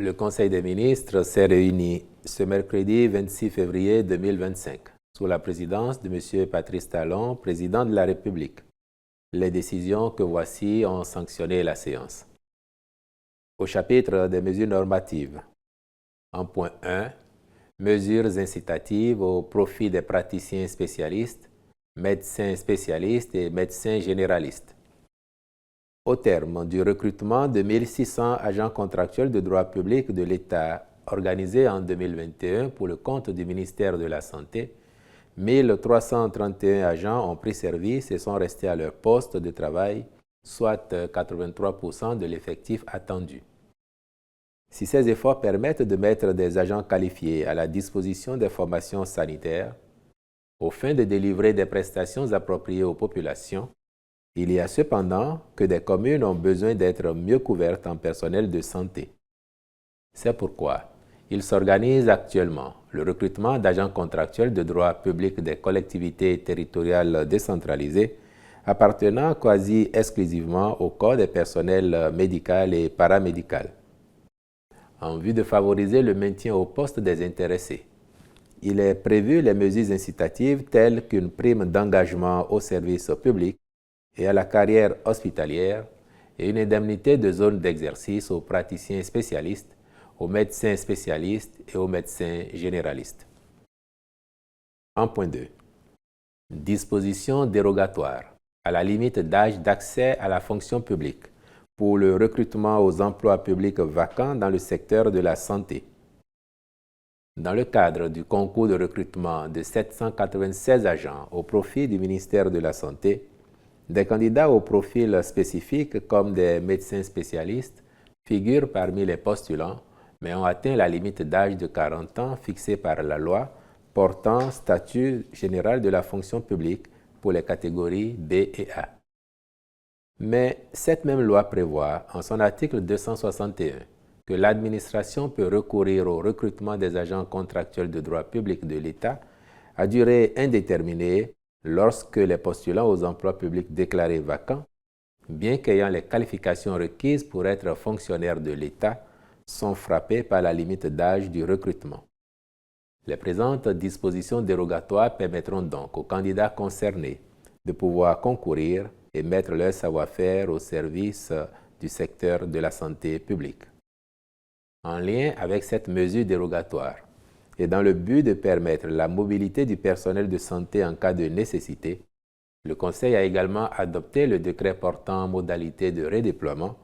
Le Conseil des ministres s'est réuni ce mercredi 26 février 2025 sous la présidence de M. Patrice Talon, président de la République. Les décisions que voici ont sanctionné la séance. Au chapitre des mesures normatives, en point 1, mesures incitatives au profit des praticiens spécialistes, médecins spécialistes et médecins généralistes. Au terme du recrutement de 1600 agents contractuels de droit public de l'État organisé en 2021 pour le compte du ministère de la Santé, 1331 agents ont pris service et sont restés à leur poste de travail, soit 83% de l'effectif attendu. Si ces efforts permettent de mettre des agents qualifiés à la disposition des formations sanitaires, aux fins de délivrer des prestations appropriées aux populations, il y a cependant que des communes ont besoin d'être mieux couvertes en personnel de santé. C'est pourquoi il s'organise actuellement le recrutement d'agents contractuels de droit public des collectivités territoriales décentralisées appartenant quasi exclusivement au corps des personnels médical et paramédical. En vue de favoriser le maintien au poste des intéressés, il est prévu les mesures incitatives telles qu'une prime d'engagement au service public et à la carrière hospitalière et une indemnité de zone d'exercice aux praticiens spécialistes, aux médecins spécialistes et aux médecins généralistes. En point 2. Dispositions dérogatoires à la limite d'âge d'accès à la fonction publique pour le recrutement aux emplois publics vacants dans le secteur de la santé. Dans le cadre du concours de recrutement de 796 agents au profit du ministère de la Santé, des candidats au profil spécifique comme des médecins spécialistes figurent parmi les postulants, mais ont atteint la limite d'âge de 40 ans fixée par la loi portant statut général de la fonction publique pour les catégories B et A. Mais cette même loi prévoit, en son article 261, que l'administration peut recourir au recrutement des agents contractuels de droit public de l'État à durée indéterminée lorsque les postulants aux emplois publics déclarés vacants, bien qu'ayant les qualifications requises pour être fonctionnaires de l'État, sont frappés par la limite d'âge du recrutement. Les présentes dispositions dérogatoires permettront donc aux candidats concernés de pouvoir concourir et mettre leur savoir-faire au service du secteur de la santé publique. En lien avec cette mesure dérogatoire, et dans le but de permettre la mobilité du personnel de santé en cas de nécessité, le Conseil a également adopté le décret portant modalité de redéploiement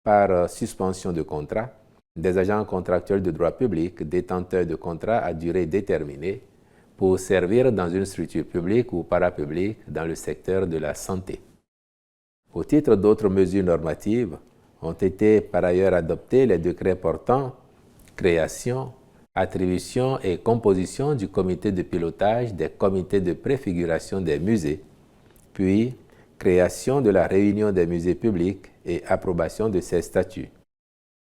par suspension de contrat des agents contractuels de droit public détenteurs de contrats à durée déterminée pour servir dans une structure publique ou parapublique dans le secteur de la santé. Au titre d'autres mesures normatives, ont été par ailleurs adoptés les décrets portant création, attribution et composition du comité de pilotage des comités de préfiguration des musées, puis création de la réunion des musées publics et approbation de ses statuts.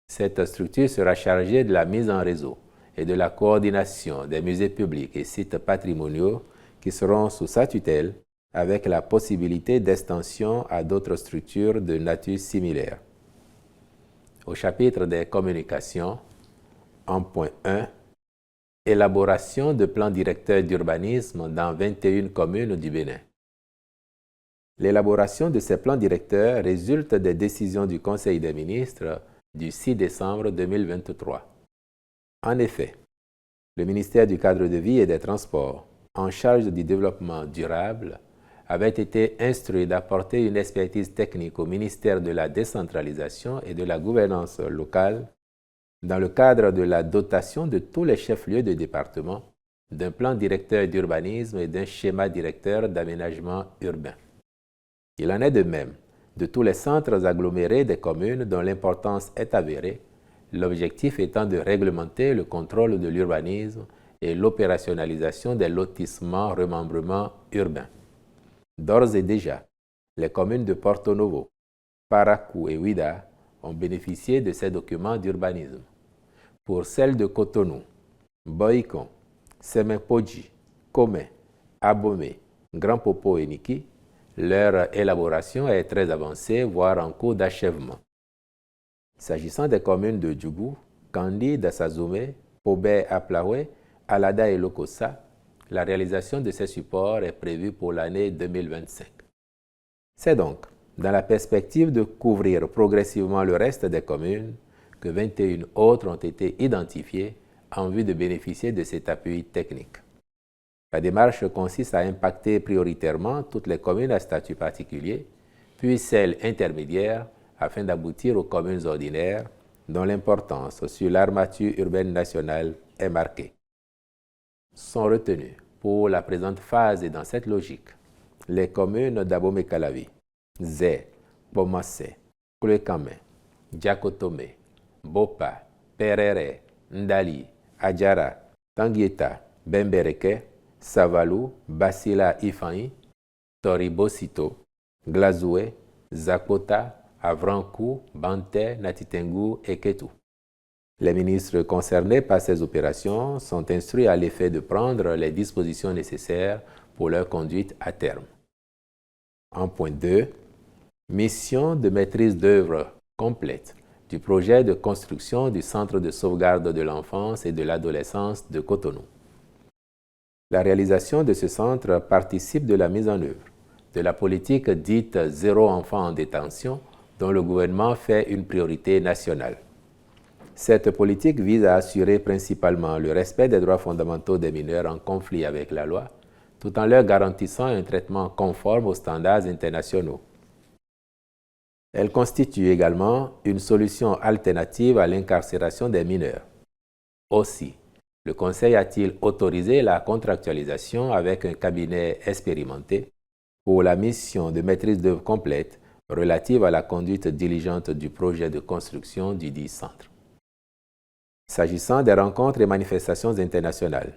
Cette structure sera chargée de la mise en réseau et de la coordination des musées publics et sites patrimoniaux qui seront sous sa tutelle, avec la possibilité d'extension à d'autres structures de nature similaire. Au chapitre des communications, en point 1, élaboration de plans directeurs d'urbanisme dans 21 communes du Bénin. L'élaboration de ces plans directeurs résulte des décisions du Conseil des ministres du 6 décembre 2023. En effet, le ministère du Cadre de vie et des Transports, en charge du développement durable, avait été instruit d'apporter une expertise technique au ministère de la décentralisation et de la gouvernance locale dans le cadre de la dotation de tous les chefs-lieux de département d'un plan directeur d'urbanisme et d'un schéma directeur d'aménagement urbain. Il en est de même de tous les centres agglomérés des communes dont l'importance est avérée, l'objectif étant de réglementer le contrôle de l'urbanisme et l'opérationnalisation des lotissements remembrements urbains. D'ores et déjà, les communes de Porto Novo, Parakou et Ouida ont bénéficié de ces documents d'urbanisme. Pour celles de Cotonou, Boïkon, Semenpodji, Komé, Abomey, Grand Popo et Niki, leur élaboration est très avancée, voire en cours d'achèvement. S'agissant des communes de Djougou, Kandi d'Assazoumé, Pobé à Plaoué, Alada et Lokossa, la réalisation de ces supports est prévue pour l'année 2025. C'est donc dans la perspective de couvrir progressivement le reste des communes que 21 autres ont été identifiées en vue de bénéficier de cet appui technique. La démarche consiste à impacter prioritairement toutes les communes à statut particulier, puis celles intermédiaires, afin d'aboutir aux communes ordinaires, dont l'importance sur l'armature urbaine nationale est marquée. Sont retenues pour la présente phase et dans cette logique les communes d'Abomey-Calavi, Zé, Bomassé, Koulekame, Diakotome, Bopa, Perere, Ndali, Adjara, Tanguieta, Bembereke, Savalou, Basila Ifaï, Toribosito, Glazoué, Zakota, Avrankou, Banté, Natitengu et Ketou. Les ministres concernés par ces opérations sont instruits à l'effet de prendre les dispositions nécessaires pour leur conduite à terme. En point 2, mission de maîtrise d'œuvre complète du projet de construction du Centre de sauvegarde de l'enfance et de l'adolescence de Cotonou. La réalisation de ce centre participe de la mise en œuvre de la politique dite « Zéro enfant en détention » dont le gouvernement fait une priorité nationale. Cette politique vise à assurer principalement le respect des droits fondamentaux des mineurs en conflit avec la loi, tout en leur garantissant un traitement conforme aux standards internationaux. Elle constitue également une solution alternative à l'incarcération des mineurs. Aussi, le Conseil a-t-il autorisé la contractualisation avec un cabinet expérimenté pour la mission de maîtrise d'œuvre complète relative à la conduite diligente du projet de construction du dit centre. S'agissant des rencontres et manifestations internationales,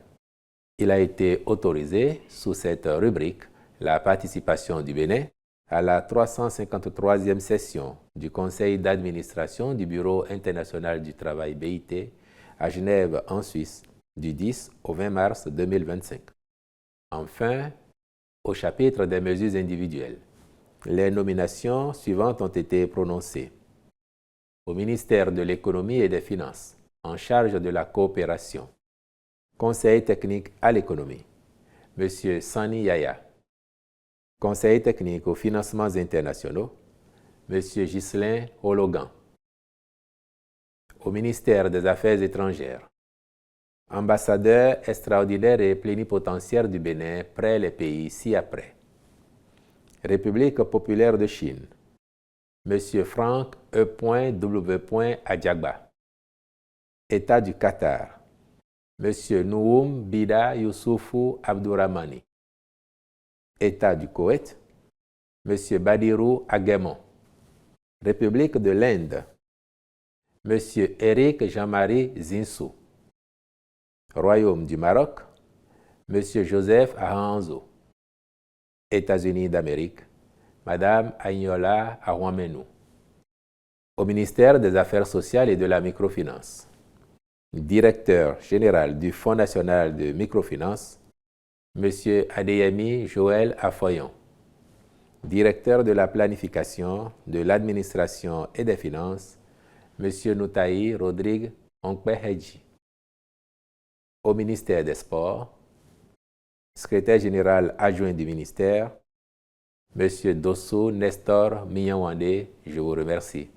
il a été autorisé, sous cette rubrique, la participation du Bénin à la 353e session du Conseil d'administration du Bureau international du travail BIT à Genève, en Suisse, du 10 au 20 mars 2025. Enfin, au chapitre des mesures individuelles, les nominations suivantes ont été prononcées. Au ministère de l'Économie et des Finances, en charge de la coopération. Conseil technique à l'économie, M. Sani Yaya. Conseil technique aux financements internationaux, M. Ghislain Hologan. Au ministère des Affaires étrangères, ambassadeur extraordinaire et plénipotentiaire du Bénin près les pays ci-après. République populaire de Chine, M. Franck E.W. Adjagba. État du Qatar, M. Nououm Bida Youssoufou Abdourahmani. État du Koweït, M. Badirou Aguemon. République de l'Inde, M. Eric Jean-Marie Zinsou. Royaume du Maroc, M. Joseph Ahanzo. États-Unis d'Amérique, Mme Agnola Ahouamenou. Au ministère des Affaires sociales et de la microfinance, Directeur général du Fonds national de microfinance, M. Adeyemi Joël Afoyon. Directeur de la planification, de l'administration et des finances, M. Noutaï Rodrigue Onkpehedji. Au ministère des Sports, Secrétaire général adjoint du ministère, M. Dosso Nestor Mignawande, je vous remercie.